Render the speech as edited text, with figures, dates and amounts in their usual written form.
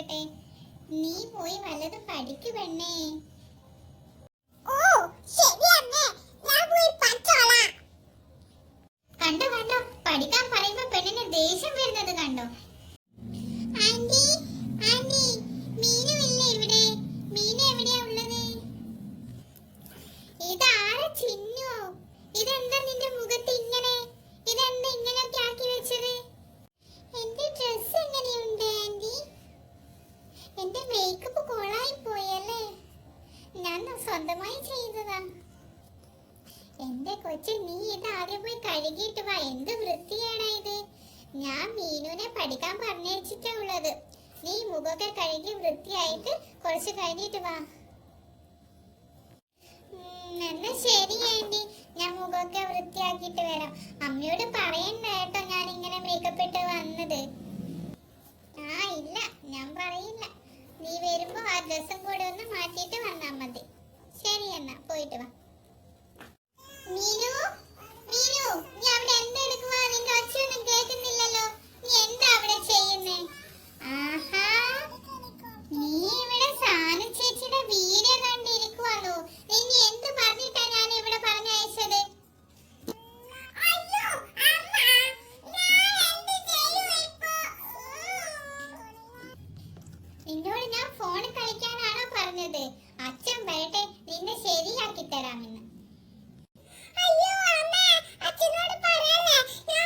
പഠിക്കട്ടെ. നീ പോയി വല്ലതും പഠിക്കു പെണ്ണേ. ഓ ശരി അമ്മേ, ഞാൻ പോയി പഠിച്ചോളാം. കണ്ടോ കണ്ടോ, പഠിക്കാൻ പറയുമ്പോ പെണ്ണിന് ദേഷ്യം വരുന്നത് കണ്ടോ. ആന്റി ആന്റി, മീനു ഇല്ലേ ഇവിടെ? മീനു എവിടെയാ ഉള്ളത്? ഇതാരാ ചിന്നു? ഇതെന്താ നിന്റെ മുഖത്ത് ഇങ്ങനെ? ഇതെന്താ ഇങ്ങനെയൊക്കെ ആക്കി വെച്ചത്? എന്റെ ഡ്രസ് എങ്ങനെയുണ്ട് ആന്റി? എന്റെ മേക്കപ്പ് കൊളായി പോയല്ലേ. ഞാൻ സ്വന്തമായി ചെയ്തതാ. എന്റെ കൊച്ചു, നീ ഇത് ആദ്യം പോയി കഴുകിയിട്ട് വാ. എന്ത് വൃത്തിയാടാ ഇത്. ഞാൻ മീനുനെ പഠിക്കാൻ പറഞ്ഞേച്ചിട്ടാ ഉള്ളത്. നീ മുഖമൊക്കെ കഴുകി വൃത്തിയായിട്ട് കുറച്ച് കഴിഞ്ഞിട്ട് വാ. എന്നാ ശരി ആന്റി, ഞാൻ മുഖമൊക്കെ വൃത്തിയാക്കിയിട്ട് വരാം. അമ്മയോട് പറയണ്ട കേട്ടോ ഞാൻ ഇങ്ങനെ മേക്കപ്പ് ഇട്ട് വന്നത്. ആ ഇല്ല, ഞാൻ പറയില്ല. നീ വരുമ്പോ ആ ഡ്രസ്സും കൂടെ ഒന്ന് മാറ്റിയിട്ട് വന്നാ മതി. ശരി എന്നാ, പോയിട്ട് വാ. മീനു, മീനു, നീ അവിടെ എന്തെടുക്കുവാ? നിന്റെ ഒച്ചയൊന്നും കേൾക്കുന്നില്ലല്ലോ. നീ എന്താ അവിടെ ചെയ്യുന്നേ? ആഹാ, നീ ഇവിടെ സാനു ചേച്ചിയുടെ വീഡിയോ കണ്ടിരിക്കുവാണോ? നിന്നെ എന്ത് പറഞ്ഞിട്ടാ ഞാൻ ഇവിടെ പറഞ്ഞയച്ചത്? അയ്യോ അമ്മ, ഞാൻ എന്ത് ചെയ്യും ഇപ്പോ? നിന്നോട് ഞാൻ ഫോൺ കളിക്കാനാണോ പറഞ്ഞത്? അച്ഛൻ വരട്ടെ, നിന്നെ ശരിയാക്കി തരാമെന്ന്. അയ്യോ അമ്മ, അച്ഛനോട് പറയല്ലേ, ഞാൻ